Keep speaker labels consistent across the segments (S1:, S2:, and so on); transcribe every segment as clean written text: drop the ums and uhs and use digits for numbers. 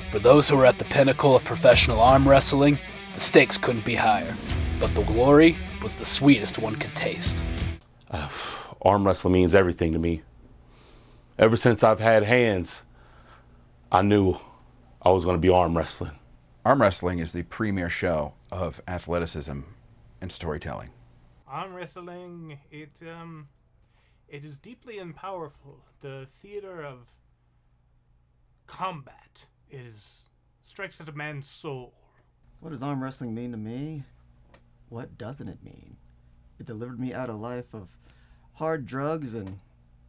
S1: For those who were at the pinnacle of professional arm wrestling, the stakes couldn't be higher, but the glory was the sweetest one could taste.
S2: Arm wrestling means everything to me. Ever since I've had hands, I knew I was going to be arm wrestling.
S3: Arm wrestling is the premier show of athleticism and storytelling.
S4: Arm wrestling, it is deeply and powerful. The theater of combat strikes at a man's soul.
S5: What does arm wrestling mean to me? What doesn't it mean? It delivered me out of a life of hard drugs and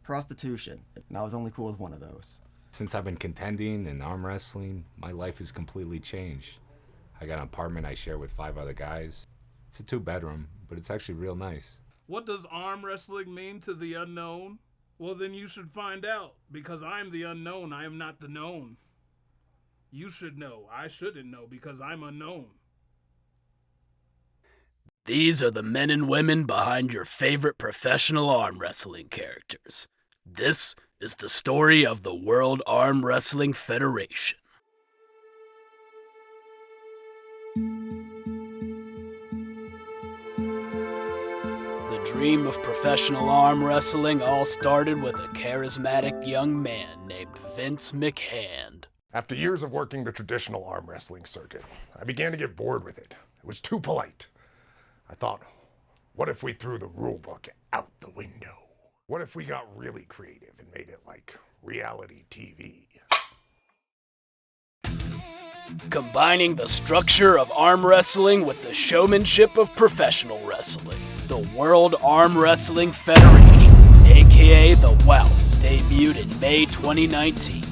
S5: prostitution, and I was only cool with one of those.
S6: Since I've been contending in arm wrestling, my life has completely changed. I got an apartment I share with 5 other guys. It's a 2-bedroom, but it's actually real nice.
S7: What does arm wrestling mean to the unknown? Well, then you should find out, because I'm the unknown. I am not the known. You should know. I shouldn't know, because I'm unknown.
S1: These are the men and women behind your favorite professional arm wrestling characters. This is the story of the World Arm Wrestling Federation. The dream of professional arm wrestling all started with a charismatic young man named Vince McHand.
S8: After years of working the traditional arm wrestling circuit, I began to get bored with it. It was too polite. I thought, what if we threw the rule book out the window? What if we got really creative and made it like reality TV?
S1: Combining the structure of arm wrestling with the showmanship of professional wrestling, the World Arm Wrestling Federation, aka the WAWF, debuted in May 2019.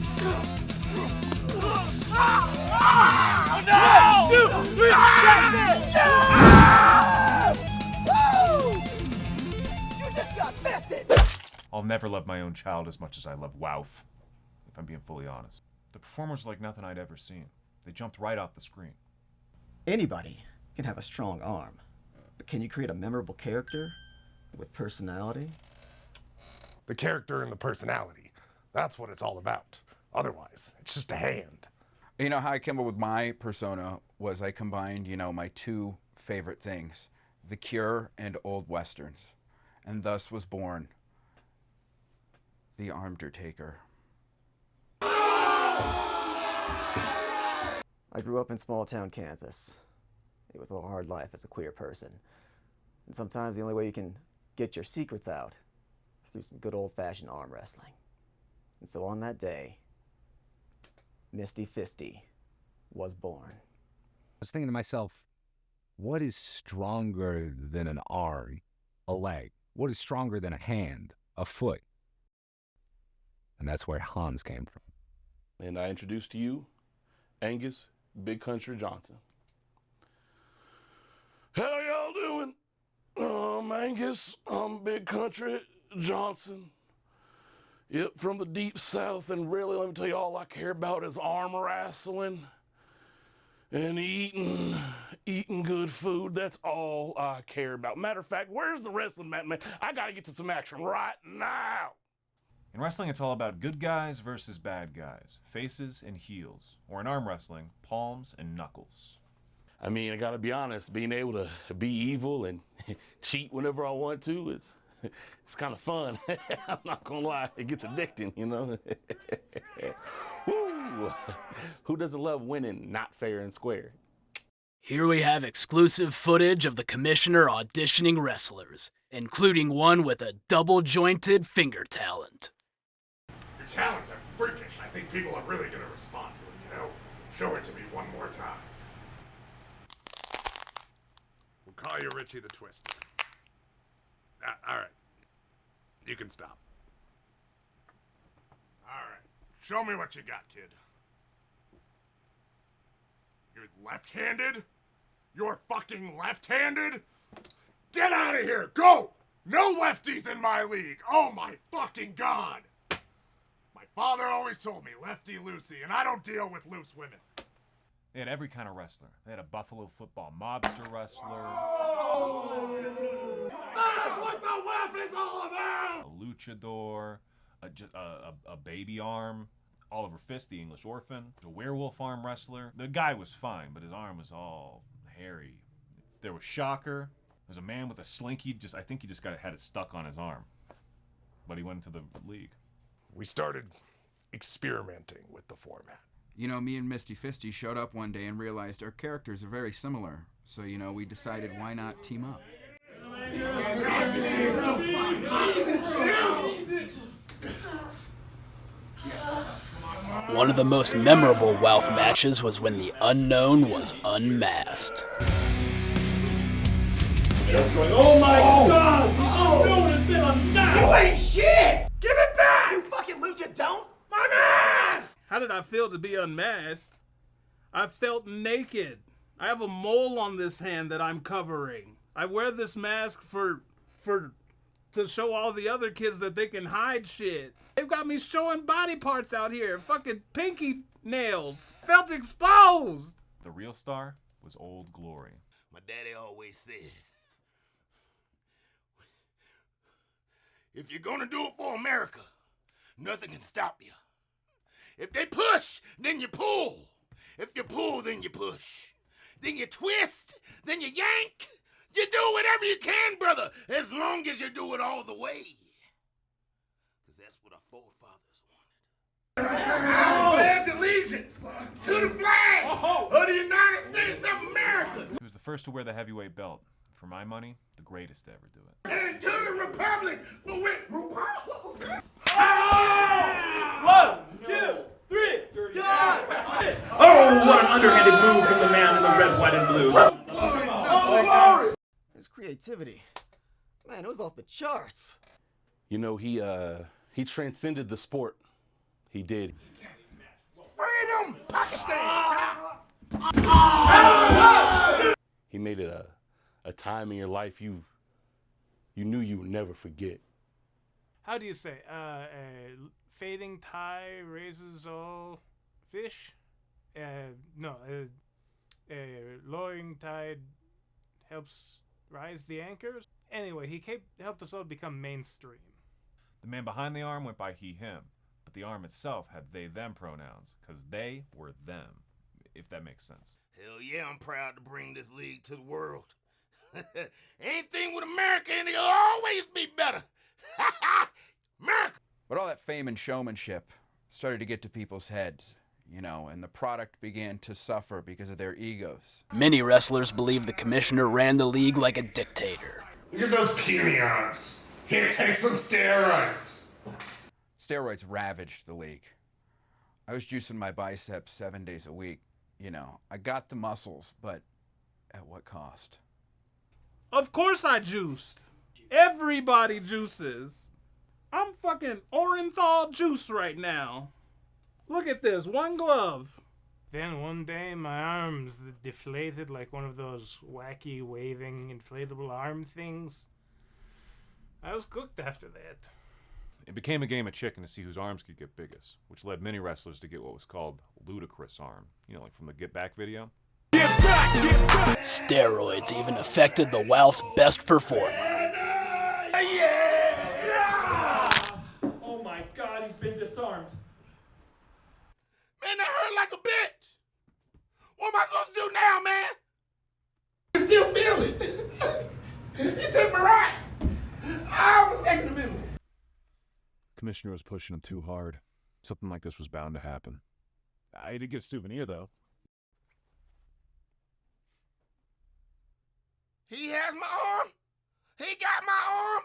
S9: I'll never love my own child as much as I love WAWF, if I'm being fully honest. The performers were like nothing I'd ever seen. They jumped right off the screen.
S5: Anybody can have a strong arm, but can you create a memorable character with personality?
S8: The character and the personality, that's what it's all about. Otherwise, it's just a hand.
S3: You know how I came up with my persona was I combined, my 2 favorite things, The Cure and old westerns, and thus was born the Armdertaker.
S5: I grew up in small-town Kansas. It was a hard life as a queer person. And sometimes the only way you can get your secrets out is through some good old-fashioned arm wrestling. And so on that day, Misty Fisty was born.
S6: I was thinking to myself, what is stronger than an arm, a leg? What is stronger than a hand, a foot? And that's where Hans came from.
S2: And I introduce to you Angus Big Country Johnson. How y'all doing? I'm Angus. I'm Big Country Johnson. Yep, from the deep south, and really, let me tell you, all I care about is arm wrestling and eating good food. That's all I care about. Matter of fact, where's the wrestling mat, man? I gotta get to some action right now.
S9: In wrestling, it's all about good guys versus bad guys, faces and heels. Or in arm wrestling, palms and knuckles.
S2: I mean, I gotta be honest, being able to be evil and cheat whenever I want to is it's kind of fun. I'm not gonna lie, it gets addicting, Woo! Who doesn't love winning not fair and square?
S1: Here we have exclusive footage of the commissioner auditioning wrestlers, including one with a double-jointed finger talent.
S8: Your talents are freakish. I think people are really going to respond to it, Show it to me one more time. We'll call you Richie the Twister. All right. You can stop. All right. Show me what you got, kid. You're left-handed? You're fucking left-handed? Get out of here! Go! No lefties in my league! Oh my fucking God! My father always told me lefty-loosey, and I don't deal with loose women.
S9: They had every kind of wrestler. They had a Buffalo football mobster wrestler.
S8: That's what the WAWF is all about!
S9: A luchador. A baby arm. Oliver Fist, the English orphan, a werewolf arm wrestler. The guy was fine, but his arm was all hairy. There was Shocker. There's a man with a slinky. I think he just had it stuck on his arm. But he went into the league.
S8: We started experimenting with the format.
S3: You know, me and Misty Fisty showed up one day and realized our characters are very similar. So, you know, we decided why not team up.
S1: One of the most memorable WAWF matches was when the Unknown was unmasked.
S2: Oh my God! The Unknown has been unmasked!
S8: You ain't shit! Give it back!
S5: You fucking lucha don't!
S8: My mask!
S7: How did I feel to be unmasked? I felt naked. I have a mole on this hand that I'm covering. I wear this mask to show all the other kids that they can hide shit. They've got me showing body parts out here. Fucking pinky nails. Felt exposed.
S9: The real star was Old Glory.
S10: My daddy always said, if you're gonna do it for America, nothing can stop you. If they push, then you pull. If you pull, then you push. Then you twist, then you yank. You do whatever you can, brother, as long as you do it all the way. Because that's what our forefathers wanted. I pledge allegiance to the flag of the United States of America.
S9: He was the first to wear the heavyweight belt. For my money, the greatest to ever do it.
S10: And to the republic for which...
S2: One, two, three, oh, what an underhanded move from the man in the red, white, and blue.
S5: His creativity. Man, it was off the charts.
S2: You know, he transcended the sport. He did.
S10: Freedom, Pakistan!
S2: He made it a time in your life you knew you would never forget.
S4: How do you say? Fading tide raises all fish? Lowering tide helps rise the anchors? Anyway, he helped us all become mainstream.
S9: The man behind the arm went by he, him, but the arm itself had they, them pronouns, because they were them, if that makes sense.
S10: Hell yeah, I'm proud to bring this league to the world. Anything with America in it'll always be better. America!
S3: But all that fame and showmanship started to get to people's heads, you know, and the product began to suffer because of their egos.
S1: Many wrestlers believe the commissioner ran the league like a dictator.
S8: Look at those puny arms. Here, take some steroids.
S3: Steroids ravaged the league. I was juicing my biceps 7 days a week. You know, I got the muscles, but at what cost?
S7: Of course I juiced. Everybody juices. I'm fucking Orenthal juice right now. Look at this, one glove.
S4: Then one day my arms deflated like one of those wacky waving inflatable arm things. I was cooked after that.
S9: It became a game of chicken to see whose arms could get biggest, which led many wrestlers to get what was called ludicrous arm. You know, like from the Get Back video.
S1: Steroids even affected the WAWF's best performer.
S2: Oh my God, he's been disarmed.
S10: Man, that hurt like a bitch. What am I supposed to do now, man? I still feel it. You took me right. I'm a Second Amendment.
S9: Commissioner was pushing him too hard. Something like this was bound to happen. I did get a souvenir, though.
S10: He has my arm. He got my arm.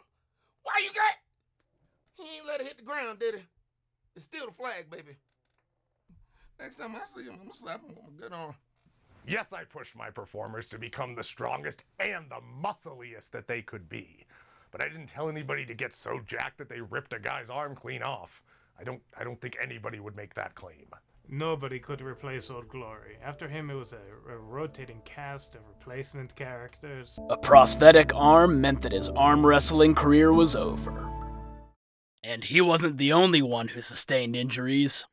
S10: Why you got... He ain't let it hit the ground, did he? It's still the flag, baby. Next time I see him, I'm gonna slap him with my good arm.
S8: Yes, I pushed my performers to become the strongest and the muscliest that they could be. But I didn't tell anybody to get so jacked that they ripped a guy's arm clean off. I don't think anybody would make that claim.
S4: Nobody could replace Old Glory. After him, it was a rotating cast of replacement characters.
S1: A prosthetic arm meant that his arm wrestling career was over. And he wasn't the only one who sustained injuries.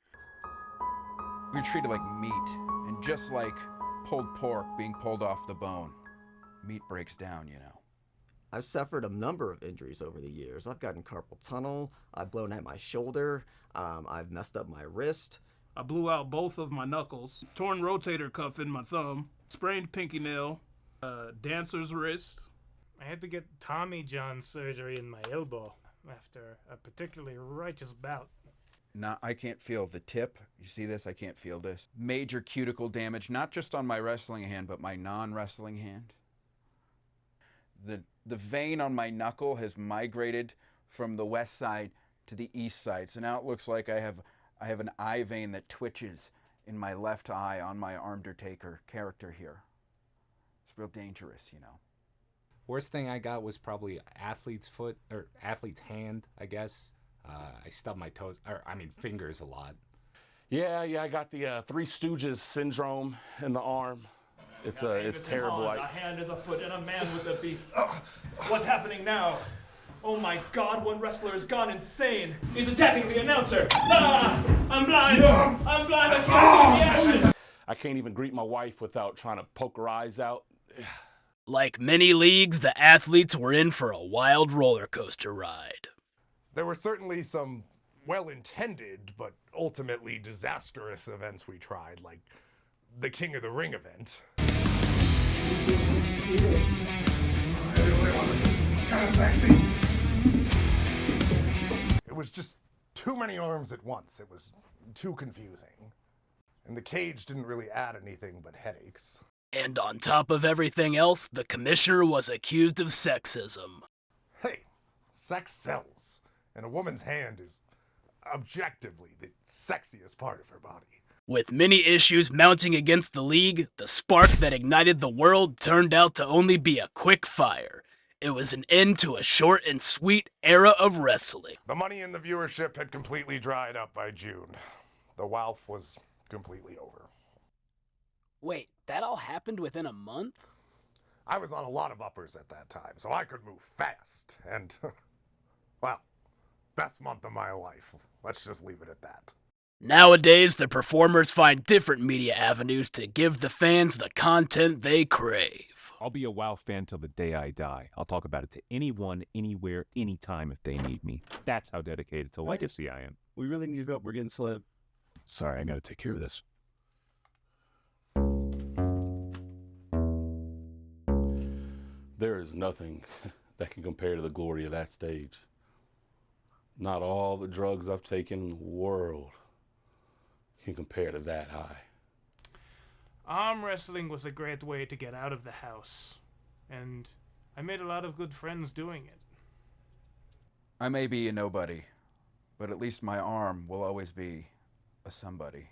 S3: We were treated like meat, and just like pulled pork being pulled off the bone, meat breaks down, you know.
S5: I've suffered a number of injuries over the years. I've gotten carpal tunnel, I've blown out my shoulder, I've messed up my wrist.
S7: I blew out both of my knuckles, torn rotator cuff in my thumb, sprained pinky nail, dancer's wrist.
S4: I had to get Tommy John surgery in my elbow after a particularly righteous bout.
S3: No, I can't feel the tip. You see this? I can't feel this. Major cuticle damage, not just on my wrestling hand, but my non-wrestling hand. The vein on my knuckle has migrated from the west side to the east side. So now it looks like I have an eye vein that twitches in my left eye on my Undertaker character here. It's real dangerous, you know.
S6: Worst thing I got was probably athlete's foot, or athlete's hand, I guess. I stubbed my toes, fingers a lot.
S2: Yeah, I got the Three Stooges syndrome in the arm. It's terrible.
S11: A hand is a foot and a man with a beef. What's happening now? Oh my God, one wrestler has gone insane. He's attacking the announcer. Ah, I'm blind. I'm blind. I can't see the action.
S2: I can't even greet my wife without trying to poke her eyes out.
S1: Like many leagues, the athletes were in for a wild roller coaster ride.
S8: There were certainly some well-intended, but ultimately disastrous events we tried, like the King of the Ring event. Kind of sexy. It was just too many arms at once. It was too confusing. And the cage didn't really add anything but headaches.
S1: And on top of everything else, the commissioner was accused of sexism.
S8: Hey, sex sells. And a woman's hand is objectively the sexiest part of her body.
S1: With many issues mounting against the league, the spark that ignited the world turned out to only be a quick fire. It was an end to a short and sweet era of wrestling.
S8: The money and the viewership had completely dried up by June. The WAWF was completely over.
S1: Wait, that all happened within a month?
S8: I was on a lot of uppers at that time, so I could move fast. And, well, best month of my life. Let's just leave it at that.
S1: Nowadays, the performers find different media avenues to give the fans the content they crave.
S12: I'll be a WoW fan till the day I die. I'll talk about it to anyone, anywhere, anytime if they need me. That's how dedicated to legacy I am.
S13: We really need help. We're getting slim. Sorry, I gotta take care of this.
S2: There is nothing that can compare to the glory of that stage. Not all the drugs I've taken in the world can compare to that high.
S4: Arm wrestling was a great way to get out of the house, and I made a lot of good friends doing it.
S3: I may be a nobody, but at least my arm will always be a somebody.